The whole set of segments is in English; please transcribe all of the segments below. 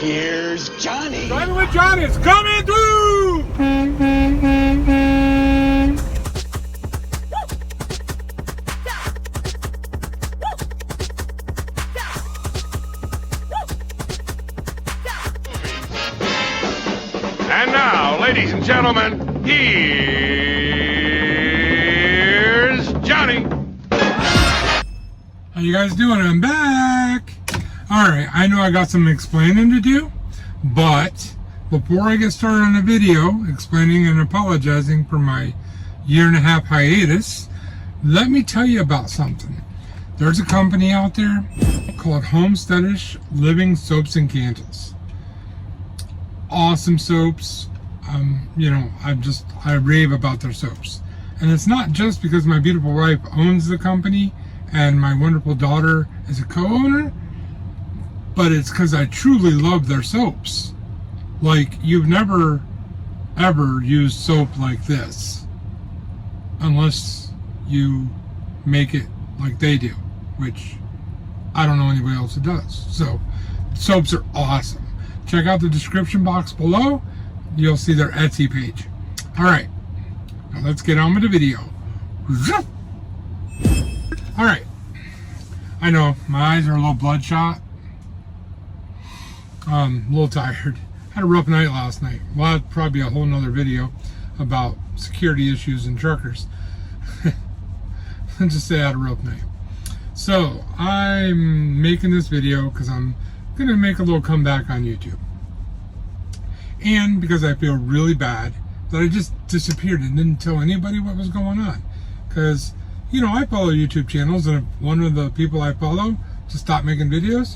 Here's Johnny. Driving with Johnny is coming through! And now, ladies and gentlemen, here's Johnny. How you guys doing? I'm back. Alright, I know I got some explaining to do, but before I get started on the video explaining and apologizing for my 1.5-year hiatus, let me tell you about something. There's a company out there called Homesteadish Living Soaps and Candles. Awesome soaps. I rave about their soaps. And it's not just because my beautiful wife owns the company and my wonderful daughter is a co-owner, but it's because I truly love their soaps. Like, you've never ever used soap like this unless you make it like they do, which I don't know anybody else that does. So soaps are awesome. Check out the description box below. You'll see their Etsy page. Alright, now let's get on with the video. Alright, I know my eyes are a little bloodshot. A little tired. Had a rough night last night. Well, that'd probably be a whole nother video about security issues and truckers. Let's just say I had a rough night. So, I'm making this video because I'm going to make a little comeback on YouTube. And because I feel really bad that I just disappeared and didn't tell anybody what was going on. Because, I follow YouTube channels, and if one of the people I follow to stop making videos,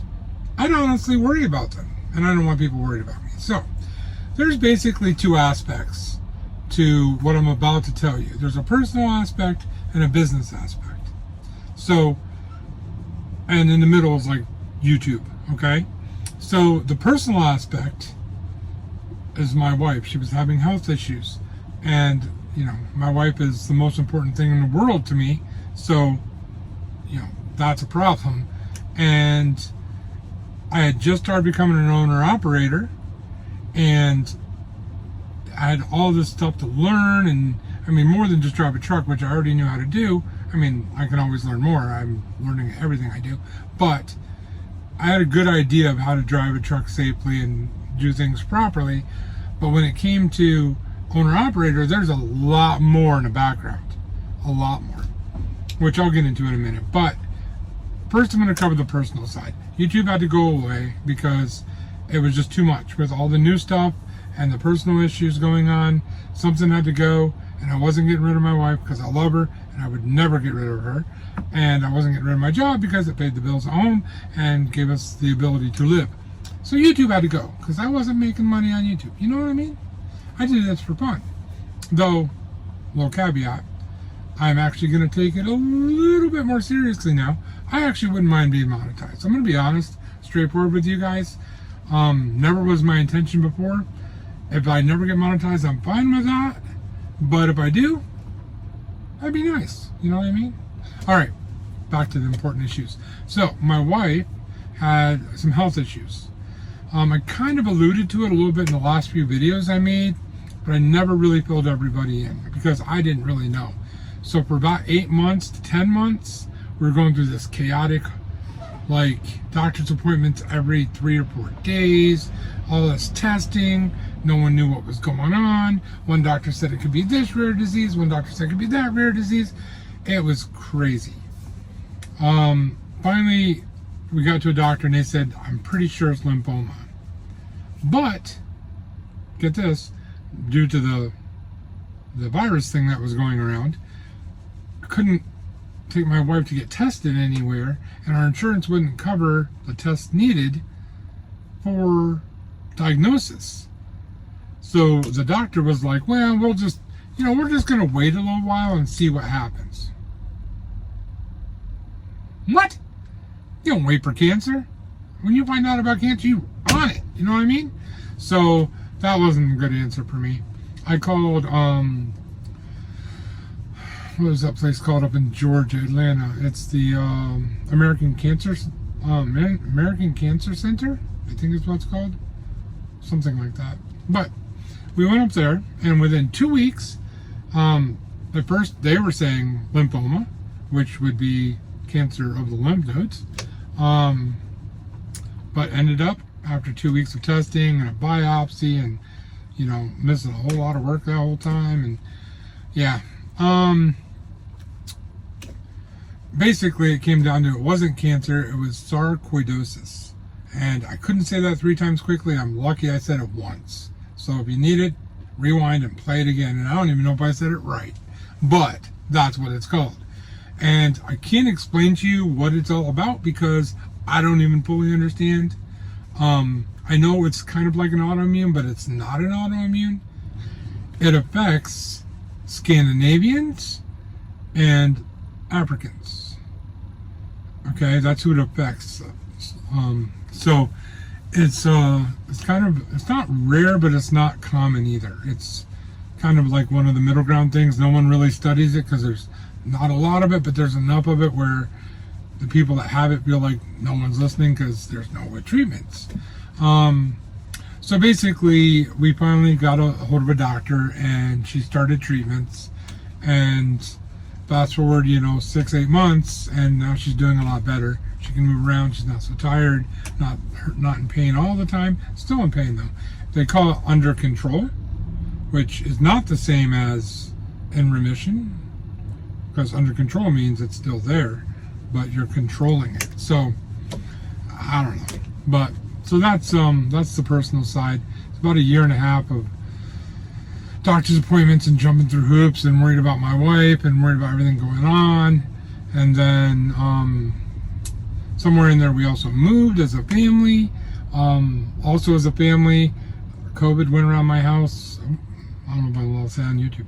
I'd honestly worry about them. And I don't want people worried about me. So, there's basically two aspects to what I'm about to tell you. There's a personal aspect and a business aspect. So, and in the middle is like YouTube, okay? So, the personal aspect is my wife. She was having health issues. And, my wife is the most important thing in the world to me. So, that's a problem. And I had just started becoming an owner-operator, and I had all this stuff to learn, and more than just drive a truck, which I already knew how to do. I can always learn more. I'm learning everything I do. But I had a good idea of how to drive a truck safely and do things properly. But when it came to owner-operator, there's a lot more in the background. A lot more. Which I'll get into in a minute. But first I'm going to cover the personal side. YouTube had to go away because it was just too much. With all the new stuff and the personal issues going on, something had to go. And I wasn't getting rid of my wife because I love her and I would never get rid of her. And I wasn't getting rid of my job because it paid the bills at home and gave us the ability to live. So YouTube had to go because I wasn't making money on YouTube. You know what I mean? I did this for fun. Though, little caveat, I'm actually going to take it a little bit more seriously now. I actually wouldn't mind being monetized. I'm going to be honest, straightforward with you guys. Never was my intention before. If I never get monetized, I'm fine with that. But if I do, that'd be nice. You know what I mean? Alright, back to the important issues. So, my wife had some health issues. I kind of alluded to it a little bit in the last few videos I made, but I never really filled everybody in because I didn't really know. So for about 8 months to 10 months, we were going through this chaotic, doctor's appointments every 3 or 4 days, all this testing. No one knew what was going on. One doctor said it could be this rare disease. One doctor said it could be that rare disease. It was crazy. Finally, we got to a doctor and they said, I'm pretty sure it's lymphoma. But, get this, due to the virus thing that was going around, I couldn't take my wife to get tested anywhere, and our insurance wouldn't cover the test needed for diagnosis. So the doctor was like, well, we're just going to wait a little while and see what happens. What? You don't wait for cancer. When you find out about cancer, you're on it. You know what I mean? So that wasn't a good answer for me. I called, what was that place called up in Georgia, Atlanta? It's the American Cancer Center, I think is what it's called. something like that. But we went up there, and within 2 weeks, at first they were saying lymphoma, which would be cancer of the lymph nodes, but ended up after 2 weeks of testing and a biopsy, and missing a whole lot of work that whole time, and yeah, basically it came down to, it wasn't cancer, it was sarcoidosis, and I couldn't say that 3 times quickly. I'm lucky I said it once. So if you need it, rewind and play it again. And I don't even know if I said it right, but that's what it's called. And I can't explain to you what it's all about because I don't even fully understand. I know it's kind of like an autoimmune, but it's not an autoimmune. It affects Scandinavians and Africans. Okay, that's who it affects. So it's not rare, but it's not common either. It's kind of like one of the middle ground things. No one really studies it because there's not a lot of it, but there's enough of it where the people that have it feel like no one's listening because there's no good treatments. So basically, we finally got a hold of a doctor, and she started treatments, and fast forward, 6-8 months, and now she's doing a lot better. She can move around. She's not so tired, not in pain all the time. Still in pain though. They call it under control, which is not the same as in remission, because under control means it's still there, but you're controlling it. So I don't know, but so that's the personal side. It's about 1.5 years of doctor's appointments and jumping through hoops and worried about my wife and worried about everything going on. And then somewhere in there we also moved as a family. Also as a family, COVID went around my house. I don't know if I'm allowed to say on YouTube.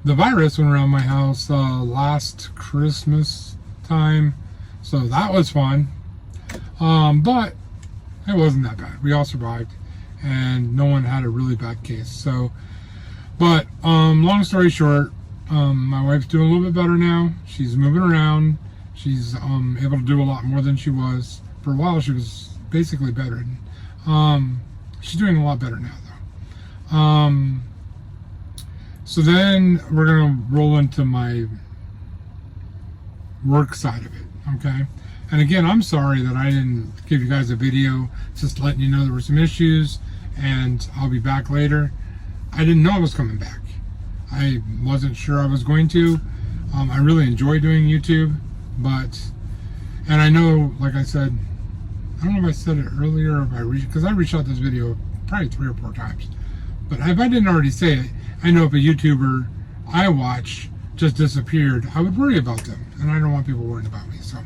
The virus went around my house last Christmas time, so that was fun. But it wasn't that bad. We all survived, and no one had a really bad case. So, but long story short, my wife's doing a little bit better now. She's moving around. She's able to do a lot more than she was. For a while, she was basically bedridden. She's doing a lot better now, though. So then we're gonna roll into my work side of it, okay? And again, I'm sorry that I didn't give you guys a video, just letting you know there were some issues, and I'll be back later. I didn't know I was coming back. I wasn't sure I was going to. I really enjoy doing YouTube, and I know, like I said, I don't know if I said it earlier, because I reshot this video probably 3 or 4 times. But if I didn't already say it, I know if a YouTuber I watch just disappeared, I would worry about them, and I don't want people worrying about me. So,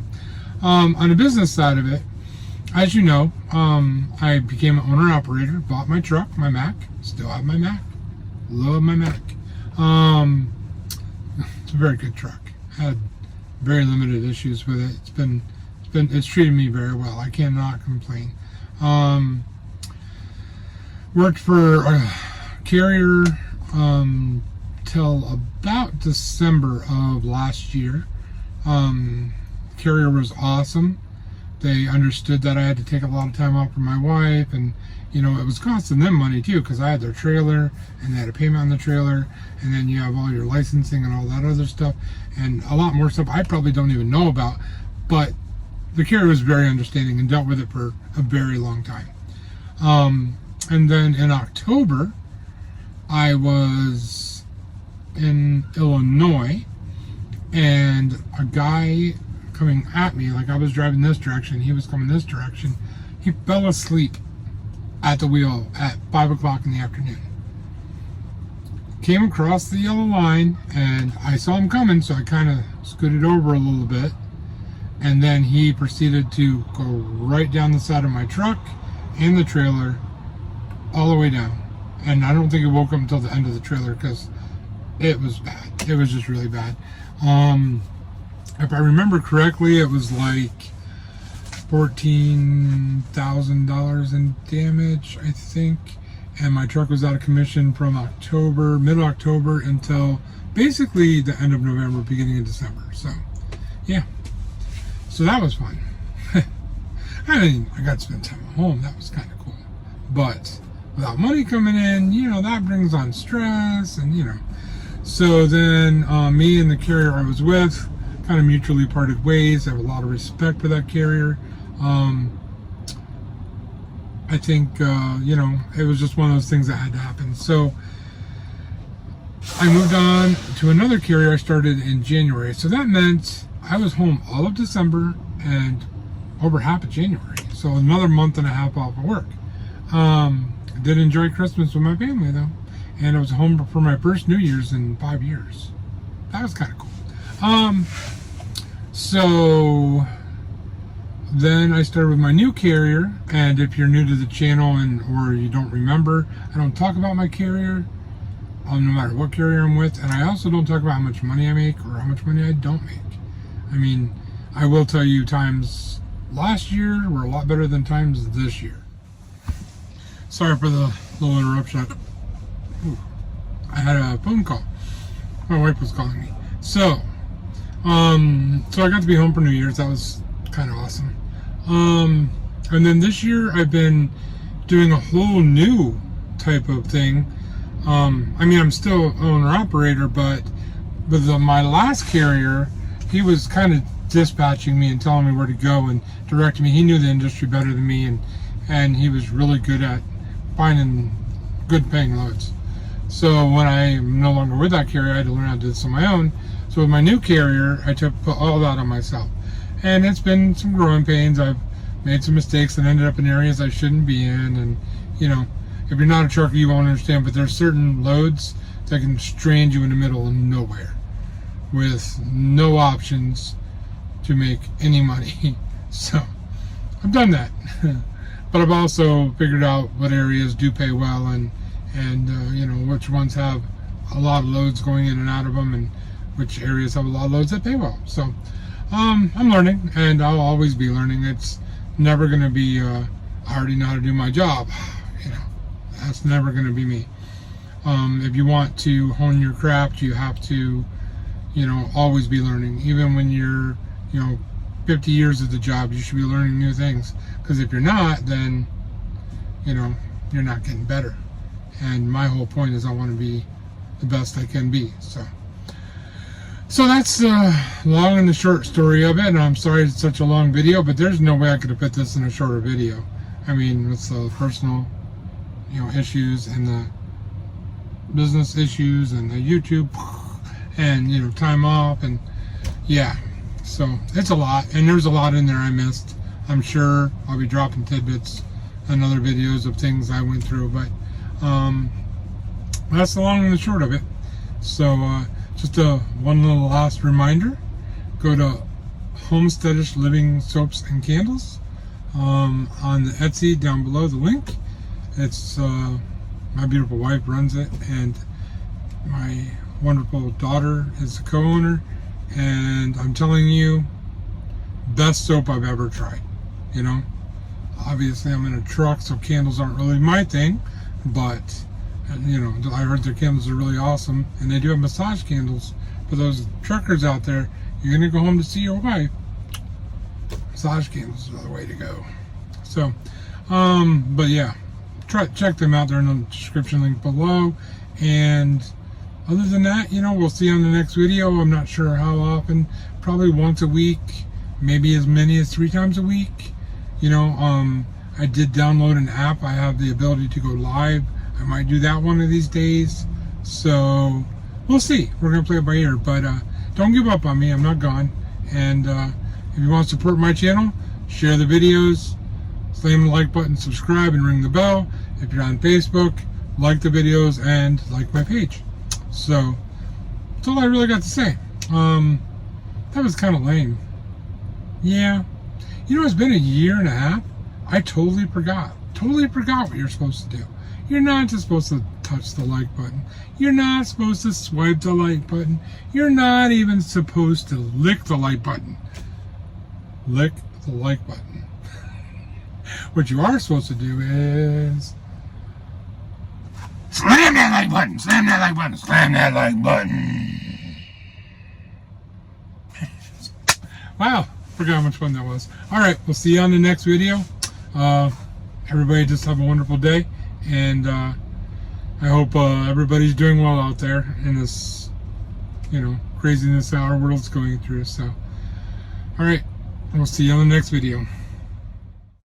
on the business side of it, as you know, I became an owner-operator, bought my truck, my Mac, still have my Mac, love my Mac. It's a very good truck. Had very limited issues with it. It's treated me very well. I cannot complain. Worked for a carrier till about December of last year. Carrier was awesome. They understood that I had to take a lot of time off for my wife, and it was costing them money too, because I had their trailer and they had a payment on the trailer, and then you have all your licensing and all that other stuff and a lot more stuff I probably don't even know about. But the carrier was very understanding and dealt with it for a very long time. And then in October, I was in Illinois, and a guy coming at me, like I was driving this direction, he was coming this direction. He fell asleep at the wheel at 5 o'clock in the afternoon. Came across the yellow line, and I saw him coming, so I kind of scooted over a little bit, and then he proceeded to go right down the side of my truck and the trailer, all the way down. And I don't think it woke up until the end of the trailer, because it was bad. It was just really bad. If I remember correctly, it was like $14,000 in damage, I think. And my truck was out of commission from mid-October until basically the end of November, beginning of December. So, yeah. So that was fun. I got to spend time at home. That was kind of cool. But without money coming in, that brings on stress, and So then me and the carrier I was with kind of mutually parted ways. I have a lot of respect for that carrier. I think, it was just one of those things that had to happen. So I moved on to another carrier I started in January. So that meant I was home all of December and over half of January. So another month and a half off of work. I did enjoy Christmas with my family, though. And I was home for my first New Year's in 5 years. That was kind of cool. So then I started with my new carrier. And if you're new to the channel or you don't remember, I don't talk about my carrier, no matter what carrier I'm with. And I also don't talk about how much money I make or how much money I don't make. I mean, I will tell you times last year were a lot better than times this year. Sorry for the little interruption. Ooh, I had a phone call. My wife was calling me. So I got to be home for New Year's. That was kind of awesome. And then this year I've been doing a whole new type of thing. I'm still owner-operator, but with my last carrier, he was kind of dispatching me and telling me where to go and directing me. He knew the industry better than me, and he was really good at finding good paying loads. So when I'm no longer with that carrier, I had to learn how to do this on my own. So with my new carrier, I put all that on myself. And it's been some growing pains. I've made some mistakes and ended up in areas I shouldn't be in. And, if you're not a trucker, you won't understand. But there's certain loads that can strand you in the middle of nowhere with no options to make any money. So I've done that. But I've also figured out what areas do pay well and which ones have a lot of loads going in and out of them, and which areas have a lot of loads that pay well. So I'm learning, and I'll always be learning. It's never going to be I already know how to do my job. That's never going to be me. If you want to hone your craft, you have to always be learning. Even when you're 50 years of the job, you should be learning new things, because if you're not, then you're not getting better. And my whole point is I want to be the best I can be. So that's the long and the short story of it. And I'm sorry it's such a long video, but there's no way I could have put this in a shorter video. I mean, with the personal issues and the business issues and the YouTube and time off, and so it's a lot, and there's a lot in there I missed. I'm sure I'll be dropping tidbits and other videos of things I went through, but that's the long and the short of it. So just one little last reminder: go to Homesteadish Living Soaps and Candles on the Etsy down below the link. It's my beautiful wife runs it, and my wonderful daughter is the co-owner, and I'm telling you, best soap I've ever tried. Obviously I'm in a truck, so candles aren't really my thing, but I heard their candles are really awesome, and they do have massage candles for those truckers out there. You're gonna go home to see your wife, massage candles are the way to go. So but yeah, check them out. They're in the description link below. And other than that, we'll see you on the next video. I'm not sure how often, probably once a week, maybe as many as 3 times a week. I did download an app. I have the ability to go live. I might do that one of these days. So we'll see. We're gonna play it by ear, but don't give up on me. I'm not gone. And if you want to support my channel, share the videos, slam the like button, subscribe, and ring the bell. If you're on Facebook, like the videos and like my page. So that's all I really got to say. That was kind of lame. Yeah. It's been a year and a half. I totally forgot what you're supposed to do. You're not just supposed to touch the like button. You're not supposed to swipe the like button. You're not even supposed to lick the like button. Lick the like button. What you are supposed to do is slam that like button, slam that like button, slam that like button. Wow, forgot how much fun that was. Alright, we'll see you on the next video. Everybody just have a wonderful day, And I hope everybody's doing well out there in this, craziness that our world's going through. So, all right, we'll see you on the next video.